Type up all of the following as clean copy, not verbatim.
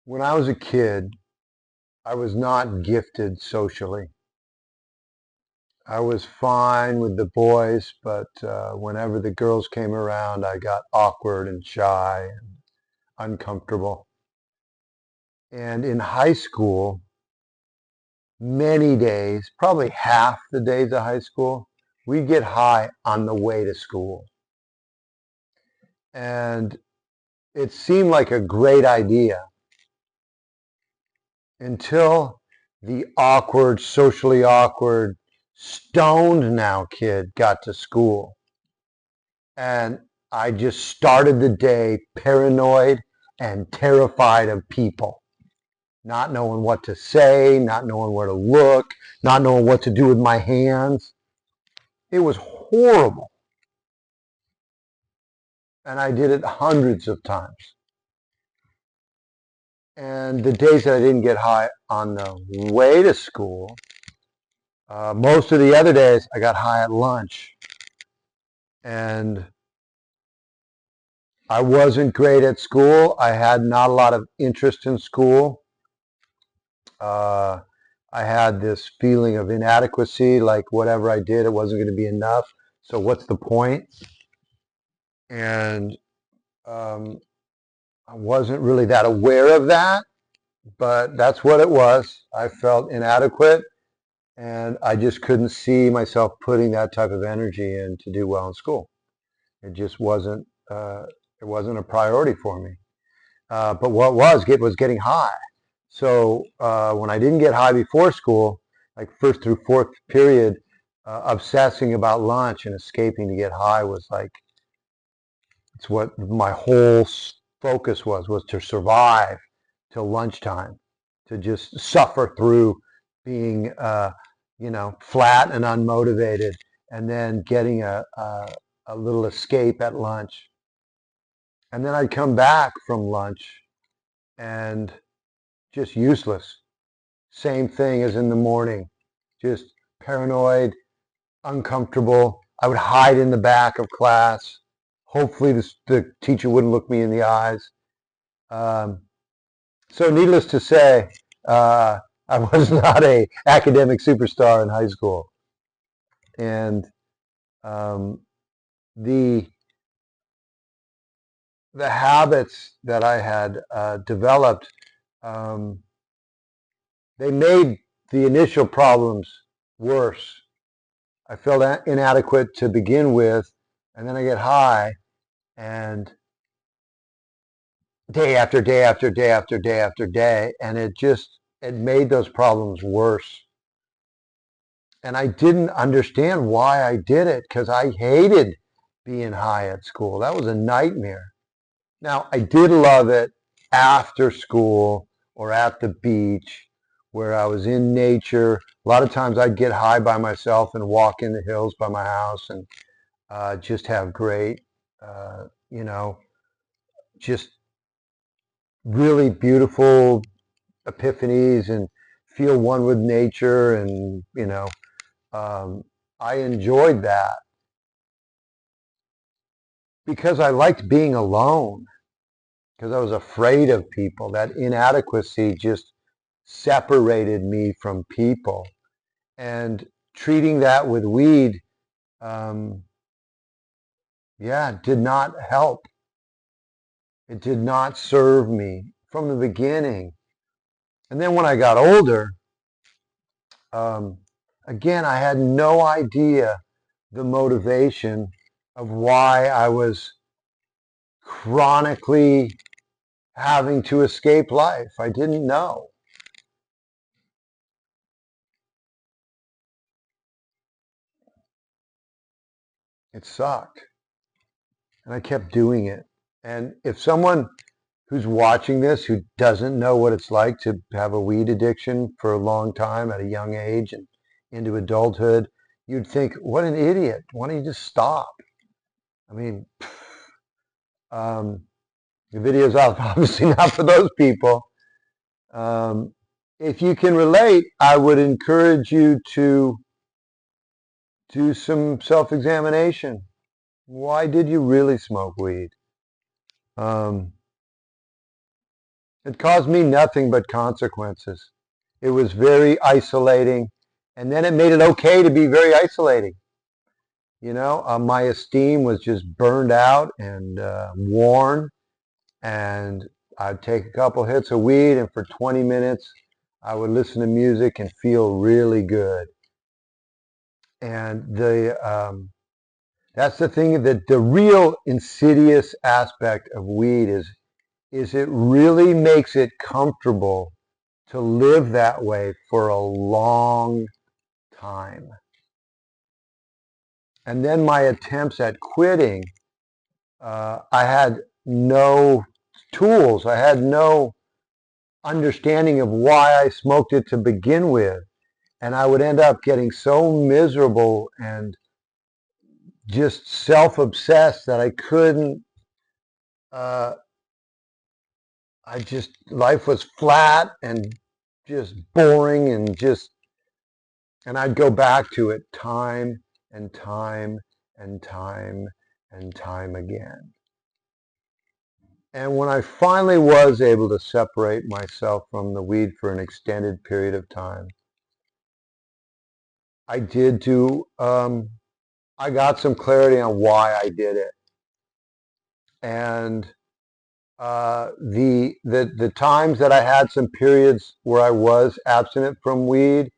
When I was a kid, I was not gifted socially. I was fine with the boys, but whenever the girls came around, I got awkward and shy and uncomfortable. And in high school, many days, probably half the days of high school, we'd get high on the way to school. And it seemed like a great idea until the awkward, socially awkward, stoned now kid got to school. And I just started the day paranoid and terrified of people, not knowing what to say, not knowing where to look, not knowing what to do with my hands. It was horrible. And I did it hundreds of times. And the days that I didn't get high on the way to school, most of the other days I got high at lunch. And I wasn't great at school. I had not a lot of interest in school. Uh, I had this feeling of inadequacy, like whatever I did, it wasn't going to be enough. So what's the point? And um, I wasn't really that aware of that, but that's what it was. I felt inadequate, and I just couldn't see myself putting that type of energy in to do well in school. It just wasn't. It wasn't a priority for me. But what was getting high. So when I didn't get high before school, like first through fourth period, obsessing about lunch and escaping to get high was like, it's what my whole focus was to survive till lunchtime, to just suffer through being, flat and unmotivated, and then getting a little escape at lunch. And then I'd come back from lunch and just useless. Same thing as in the morning, just paranoid, uncomfortable. I would hide in the back of class. Hopefully, the teacher wouldn't look me in the eyes. Um, so, needless to say, I was not a academic superstar in high school, and um, the the habits that I had developed, um, they made the initial problems worse. I felt inadequate to begin with, and then I get high, and day after day after day after day after day, and it made those problems worse. And I didn't understand why I did it because I hated being high at school. That was a nightmare. Now, I did love it after school or at the beach where I was in nature. A lot of times I'd get high by myself and walk in the hills by my house and just have great, uh, you know, just really beautiful epiphanies and feel one with nature. And, um, I enjoyed that because I liked being alone, because I was afraid of people. That inadequacy just separated me from people. And treating that with weed, um, yeah, did not help. It did not serve me from the beginning. And then when I got older, um, again, I had no idea the motivation of why I was chronically having to escape life. I didn't know. It sucked. And I kept doing it. And if someone who's watching this who doesn't know what it's like to have a weed addiction for a long time at a young age and into adulthood, you'd think, what an idiot. Why don't you just stop? I mean, um, the video's obviously not for those people. Um, if you can relate, I would encourage you to do some self-examination. Why did you really smoke weed? Um, It caused me nothing but consequences. It was very isolating, and then it made it okay to be very isolating. My esteem was just burned out and worn, and I'd take a couple hits of weed, and for 20 minutes, I would listen to music and feel really good. And that's the thing, that the real insidious aspect of weed is it really makes it comfortable to live that way for a long time. And then my attempts at quitting, I had no tools. I had no understanding of why I smoked it to begin with. And I would end up getting so miserable and just self-obsessed that I couldn't, uh, life was flat and just boring and I'd go back to it time and time and time and time again. And when I finally was able to separate myself from the weed for an extended period of time, I did I got some clarity on why I did it. And the times that I had some periods where I was abstinent from weed,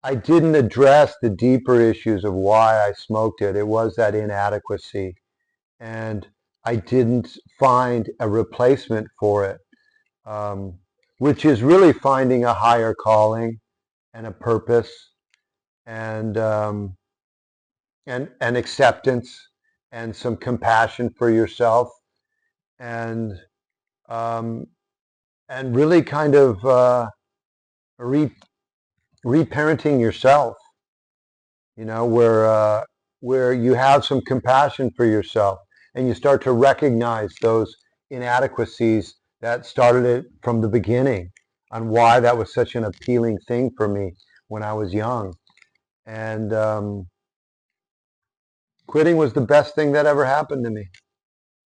I didn't address the deeper issues of why I smoked it. It was that inadequacy. And I didn't find a replacement for it, which is really finding a higher calling and a purpose and and acceptance and some compassion for yourself and um, and really kind of reparenting yourself. Where you have some compassion for yourself and you start to recognize those inadequacies that started it from the beginning, on why that was such an appealing thing for me when I was young. And quitting was the best thing that ever happened to me.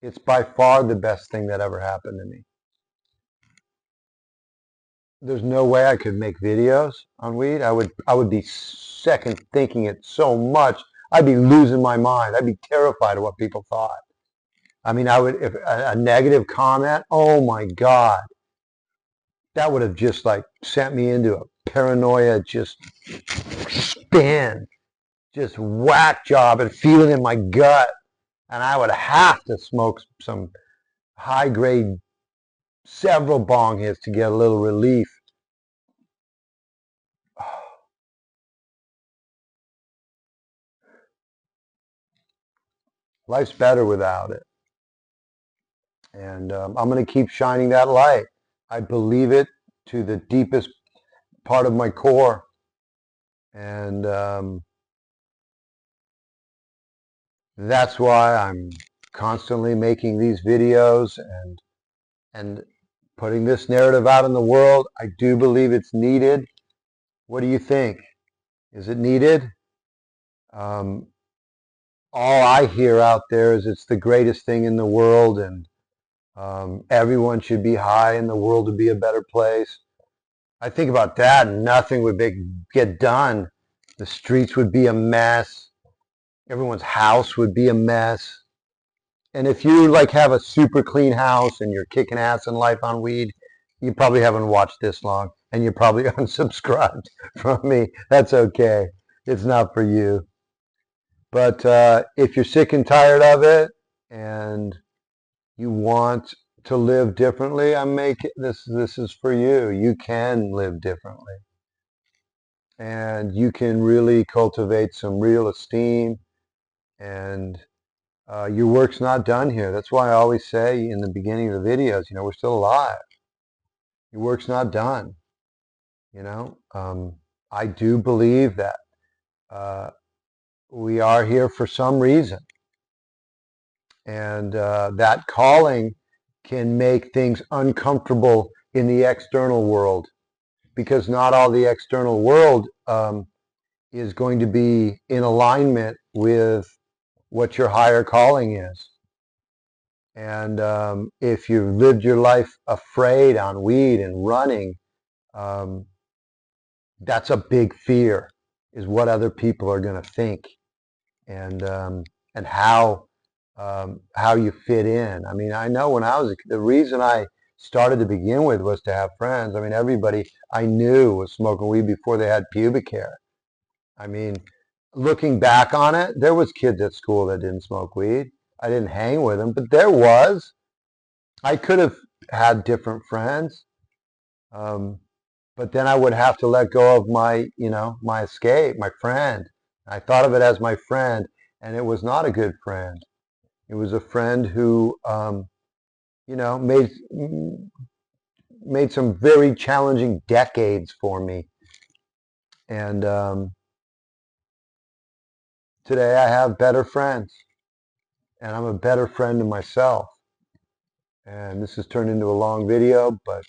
It's by far the best thing that ever happened to me. There's no way I could make videos on weed. I would be second thinking it so much. I'd be losing my mind. I'd be terrified of what people thought. I mean, if a negative comment, oh my God, that would have just like sent me into a paranoia, just spin, just whack job and feeling in my gut. And I would have to smoke some high grade, several bong hits to get a little relief. Life's better without it. And I'm going to keep shining that light. I believe it to the deepest part of my core. And that's why I'm constantly making these videos and putting this narrative out in the world. I do believe it's needed. What do you think? Is it needed? All I hear out there is it's the greatest thing in the world, and everyone should be high and the world would be a better place. I think about that and nothing would get done. The streets would be a mess. Everyone's house would be a mess. And if you like have a super clean house and you're kicking ass in life on weed, you probably haven't watched this long and you're probably unsubscribed from me. That's okay. It's not for you. But if you're sick and tired of it and you want to live differently, this is for you. You can live differently. And you can really cultivate some real esteem, and your work's not done here. That's why I always say in the beginning of the videos, we're still alive. Your work's not done. I do believe that we are here for some reason, and that calling can make things uncomfortable in the external world, because not all the external world is going to be in alignment with what your higher calling is. And if you've lived your life afraid on weed and running, um, that's a big fear, is what other people are going to think, and how you fit in. I mean, I know when I was the reason I started to begin with was to have friends. I mean, everybody I knew was smoking weed before they had pubic hair. I mean, looking back on it, there was kids at school that didn't smoke weed. I didn't hang with them, but there was. I could have had different friends, um, but then I would have to let go of my, my escape, my friend. I thought of it as my friend, and it was not a good friend. It was a friend who, you know, made made some very challenging decades for me. And today I have better friends, and I'm a better friend to myself. And this has turned into a long video, but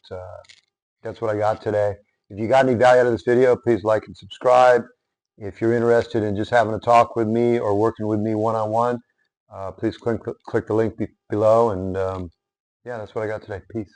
that's what I got today. If you got any value out of this video, please like and subscribe. If you're interested in just having a talk with me or working with me one-on-one, please click the link below. And yeah, that's what I got today. Peace.